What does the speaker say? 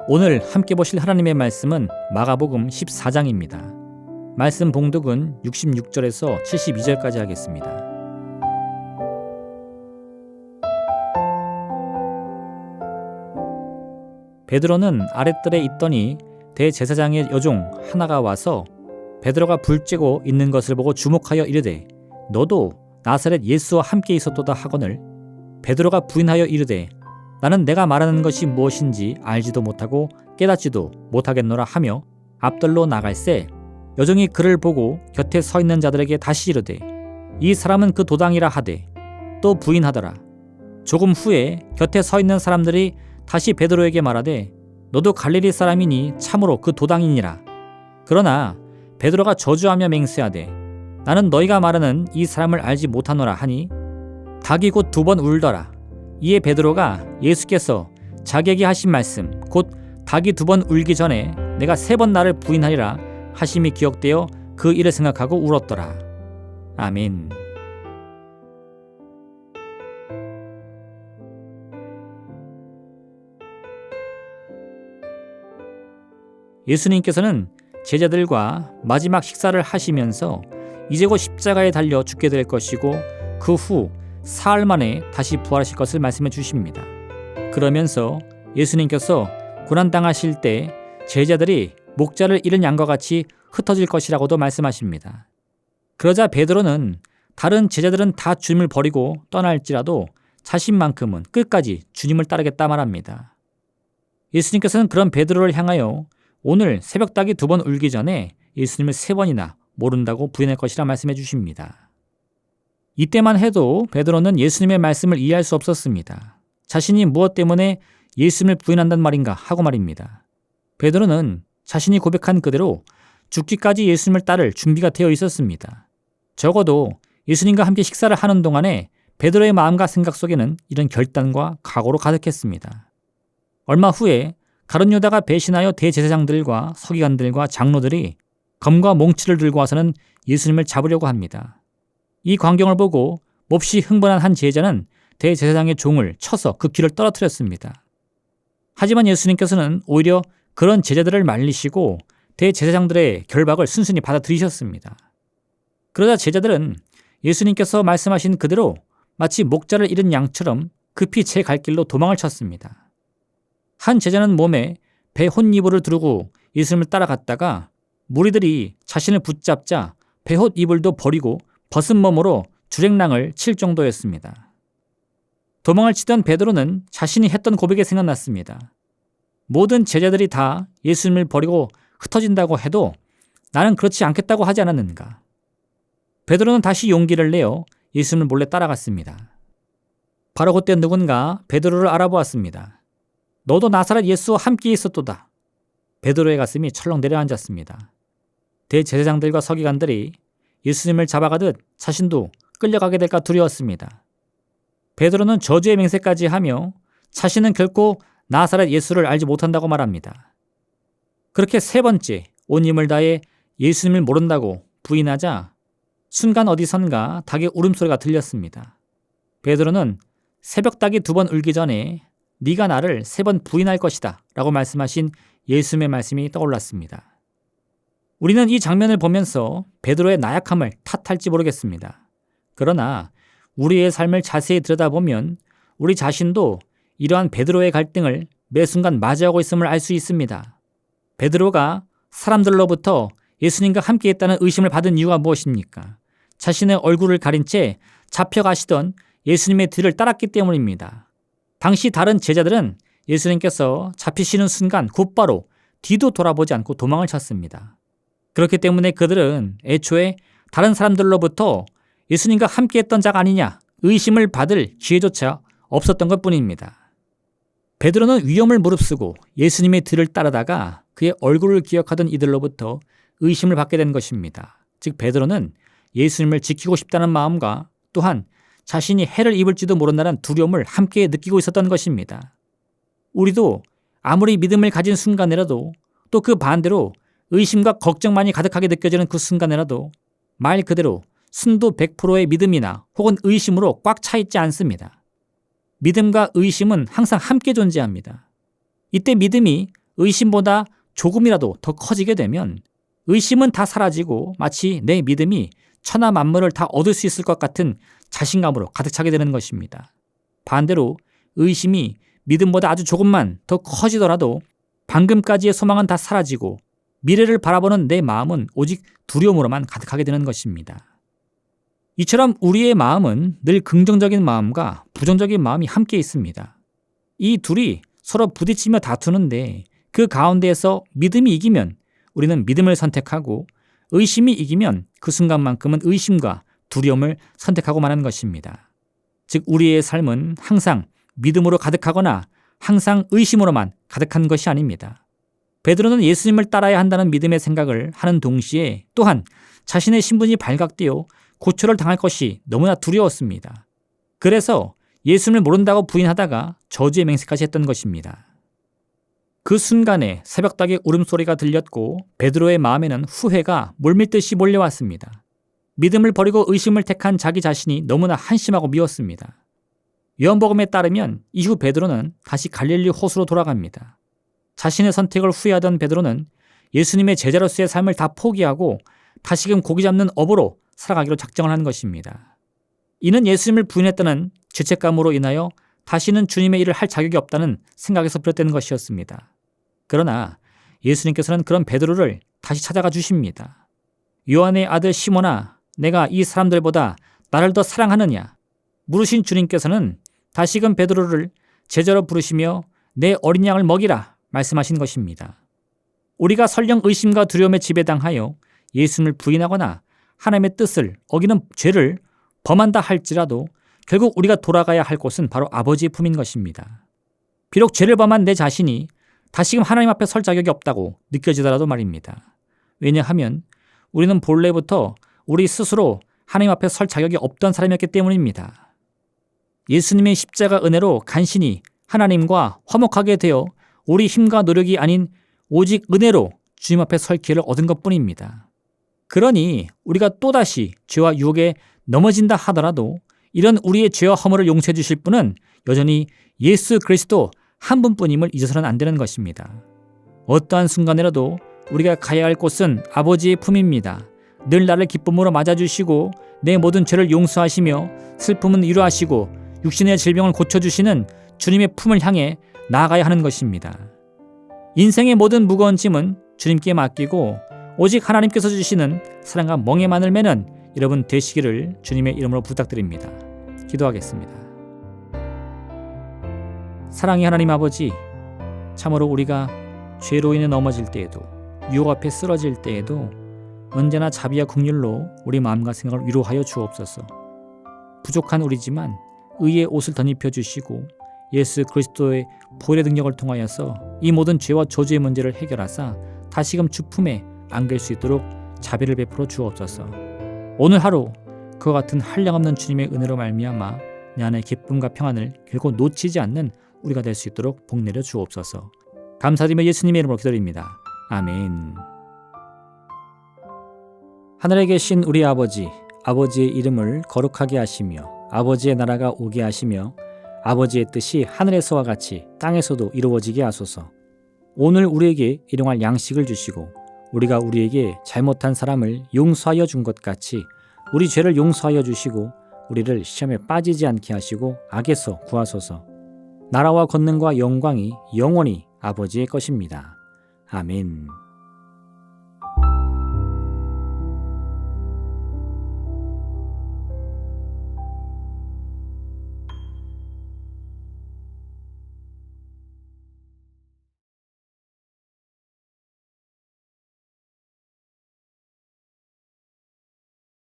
오늘 함께 보실 하나님의 말씀은 마가복음 14장입니다. 말씀 봉독은 66절에서 72절까지 하겠습니다. 베드로는 아랫뜰에 있더니 대제사장의 여종 하나가 와서 베드로가 불 쬐고 있는 것을 보고 주목하여 이르되 너도 나사렛 예수와 함께 있었도다 하거늘 베드로가 부인하여 이르되 나는 내가 말하는 것이 무엇인지 알지도 못하고 깨닫지도 못하겠노라 하며 앞뜰로 나갈새 여종이 그를 보고 곁에 서 있는 자들에게 다시 이르되 이 사람은 그 도당이라 하되 또 부인하더라. 조금 후에 곁에 서 있는 사람들이 다시 베드로에게 말하되 너도 갈릴리 사람이니 참으로 그 도당이니라. 그러나 베드로가 저주하며 맹세하되 나는 너희가 말하는 이 사람을 알지 못하노라 하니 닭이 곧 2번 울더라. 이에 베드로가 예수께서 자기에게 하신 말씀 곧 닭이 2번 울기 전에 내가 3번 나를 부인하리라 하심이 기억되어 그 일을 생각하고 울었더라. 아멘. 예수님께서는 제자들과 마지막 식사를 하시면서 이제 곧 십자가에 달려 죽게 될 것이고 그 후 사흘 만에 다시 부활하실 것을 말씀해 주십니다. 그러면서 예수님께서 고난당하실 때 제자들이 목자를 잃은 양과 같이 흩어질 것이라고도 말씀하십니다. 그러자 베드로는 다른 제자들은 다 주님을 버리고 떠날지라도 자신만큼은 끝까지 주님을 따르겠다 말합니다. 예수님께서는 그런 베드로를 향하여 오늘 새벽닭이 2번 울기 전에 예수님을 3번이나 모른다고 부인할 것이라 말씀해 주십니다. 이때만 해도 베드로는 예수님의 말씀을 이해할 수 없었습니다. 자신이 무엇 때문에 예수님을 부인한단 말인가 하고 말입니다. 베드로는 자신이 고백한 그대로 죽기까지 예수님을 따를 준비가 되어 있었습니다. 적어도 예수님과 함께 식사를 하는 동안에 베드로의 마음과 생각 속에는 이런 결단과 각오로 가득했습니다. 얼마 후에 가룟 유다가 배신하여 대제사장들과 서기관들과 장로들이 검과 몽치를 들고 와서는 예수님을 잡으려고 합니다. 이 광경을 보고 몹시 흥분한 한 제자는 대제사장의 종을 쳐서 그 귀를 떨어뜨렸습니다. 하지만 예수님께서는 오히려 그런 제자들을 말리시고 대제사장들의 결박을 순순히 받아들이셨습니다. 그러자 제자들은 예수님께서 말씀하신 그대로 마치 목자를 잃은 양처럼 급히 제 갈 길로 도망을 쳤습니다. 한 제자는 몸에 배 홑이불을 두르고 예수님을 따라갔다가 무리들이 자신을 붙잡자 배 홑이불도 버리고 벗은 몸으로 주랭랑을 칠 정도였습니다. 도망을 치던 베드로는 자신이 했던 고백이 생각났습니다. 모든 제자들이 다 예수님을 버리고 흩어진다고 해도 나는 그렇지 않겠다고 하지 않았는가. 베드로는 다시 용기를 내어 예수님을 몰래 따라갔습니다. 바로 그때 누군가 베드로를 알아보았습니다. 너도 나사렛 예수와 함께 있었도다. 베드로의 가슴이 철렁 내려앉았습니다. 대제사장들과 서기관들이 예수님을 잡아가듯 자신도 끌려가게 될까 두려웠습니다. 베드로는 저주의 맹세까지 하며 자신은 결코 나사렛 예수를 알지 못한다고 말합니다. 그렇게 3번째 온 힘을 다해 예수님을 모른다고 부인하자 순간 어디선가 닭의 울음소리가 들렸습니다. 베드로는 새벽닭이 2번 울기 전에 네가 나를 3번 부인할 것이다 라고 말씀하신 예수님의 말씀이 떠올랐습니다. 우리는 이 장면을 보면서 베드로의 나약함을 탓할지 모르겠습니다. 그러나 우리의 삶을 자세히 들여다보면 우리 자신도 이러한 베드로의 갈등을 매 순간 맞이하고 있음을 알 수 있습니다. 베드로가 사람들로부터 예수님과 함께 있다는 의심을 받은 이유가 무엇입니까? 자신의 얼굴을 가린 채 잡혀가시던 예수님의 뒤를 따랐기 때문입니다. 당시 다른 제자들은 예수님께서 잡히시는 순간 곧바로 뒤도 돌아보지 않고 도망을 쳤습니다. 그렇기 때문에 그들은 애초에 다른 사람들로부터 예수님과 함께했던 자가 아니냐 의심을 받을 기회조차 없었던 것뿐입니다. 베드로는 위험을 무릅쓰고 예수님의 뒤를 따르다가 그의 얼굴을 기억하던 이들로부터 의심을 받게 된 것입니다. 즉 베드로는 예수님을 지키고 싶다는 마음과 또한 자신이 해를 입을지도 모른다는 두려움을 함께 느끼고 있었던 것입니다. 우리도 아무리 믿음을 가진 순간이라도 또 그 반대로 의심과 걱정만이 가득하게 느껴지는 그 순간에라도 말 그대로 순도 100%의 믿음이나 혹은 의심으로 꽉 차 있지 않습니다. 믿음과 의심은 항상 함께 존재합니다. 이때 믿음이 의심보다 조금이라도 더 커지게 되면 의심은 다 사라지고 마치 내 믿음이 천하 만물을 다 얻을 수 있을 것 같은 자신감으로 가득 차게 되는 것입니다. 반대로 의심이 믿음보다 아주 조금만 더 커지더라도 방금까지의 소망은 다 사라지고 미래를 바라보는 내 마음은 오직 두려움으로만 가득하게 되는 것입니다. 이처럼 우리의 마음은 늘 긍정적인 마음과 부정적인 마음이 함께 있습니다. 이 둘이 서로 부딪히며 다투는데 그 가운데에서 믿음이 이기면 우리는 믿음을 선택하고 의심이 이기면 그 순간만큼은 의심과 두려움을 선택하고 마는 것입니다. 즉 우리의 삶은 항상 믿음으로 가득하거나 항상 의심으로만 가득한 것이 아닙니다. 베드로는 예수님을 따라야 한다는 믿음의 생각을 하는 동시에 또한 자신의 신분이 발각되어 고초를 당할 것이 너무나 두려웠습니다. 그래서 예수님을 모른다고 부인하다가 저주의 맹세까지 했던 것입니다. 그 순간에 새벽닭의 울음소리가 들렸고 베드로의 마음에는 후회가 물밀듯이 몰려왔습니다. 믿음을 버리고 의심을 택한 자기 자신이 너무나 한심하고 미웠습니다. 요한복음에 따르면 이후 베드로는 다시 갈릴리 호수로 돌아갑니다. 자신의 선택을 후회하던 베드로는 예수님의 제자로서의 삶을 다 포기하고 다시금 고기 잡는 업으로 살아가기로 작정을 한 것입니다. 이는 예수님을 부인했다는 죄책감으로 인하여 다시는 주님의 일을 할 자격이 없다는 생각에서 비롯된 것이었습니다. 그러나 예수님께서는 그런 베드로를 다시 찾아가 주십니다. 요한의 아들 시몬아, 내가 이 사람들보다 나를 더 사랑하느냐? 물으신 주님께서는 다시금 베드로를 제자로 부르시며 내 어린 양을 먹이라 말씀하신 것입니다. 우리가 설령 의심과 두려움에 지배당하여 예수님을 부인하거나 하나님의 뜻을 어기는 죄를 범한다 할지라도 결국 우리가 돌아가야 할 곳은 바로 아버지의 품인 것입니다. 비록 죄를 범한 내 자신이 다시금 하나님 앞에 설 자격이 없다고 느껴지더라도 말입니다. 왜냐하면 우리는 본래부터 우리 스스로 하나님 앞에 설 자격이 없던 사람이었기 때문입니다. 예수님의 십자가 은혜로 간신히 하나님과 화목하게 되어 우리 힘과 노력이 아닌 오직 은혜로 주님 앞에 설 기회를 얻은 것뿐입니다. 그러니 우리가 또다시 죄와 유혹에 넘어진다 하더라도 이런 우리의 죄와 허물을 용서해 주실 분은 여전히 예수 그리스도 한 분뿐임을 잊어서는 안 되는 것입니다. 어떠한 순간이라도 우리가 가야 할 곳은 아버지의 품입니다. 늘 나를 기쁨으로 맞아주시고 내 모든 죄를 용서하시며 슬픔은 위로하시고 육신의 질병을 고쳐주시는 주님의 품을 향해 나아가야 하는 것입니다. 인생의 모든 무거운 짐은 주님께 맡기고 오직 하나님께서 주시는 사랑과 멍에만을 매는 여러분 되시기를 주님의 이름으로 부탁드립니다. 기도하겠습니다. 사랑의 하나님 아버지, 참으로 우리가 죄로 인해 넘어질 때에도 유혹 앞에 쓰러질 때에도 언제나 자비와 긍휼로 우리 마음과 생각을 위로하여 주옵소서. 부족한 우리지만 의의 옷을 덧입혀 주시고 예수 그리스도의 보혈의 능력을 통하여서 이 모든 죄와 저주의 문제를 해결하사 다시금 주품에 안길 수 있도록 자비를 베풀어 주옵소서. 오늘 하루 그와 같은 한량없는 주님의 은혜로 말미암아 내 안의 기쁨과 평안을 결코 놓치지 않는 우리가 될 수 있도록 복 내려 주옵소서. 감사드리며 예수님의 이름으로 기도드립니다. 아멘. 하늘에 계신 우리 아버지, 아버지의 이름을 거룩하게 하시며 아버지의 나라가 오게 하시며 아버지의 뜻이 하늘에서와 같이 땅에서도 이루어지게 하소서. 오늘 우리에게 일용할 양식을 주시고 우리가 우리에게 잘못한 사람을 용서하여 준 것 같이 우리 죄를 용서하여 주시고 우리를 시험에 빠지지 않게 하시고 악에서 구하소서. 나라와 권능과 영광이 영원히 아버지의 것입니다. 아멘.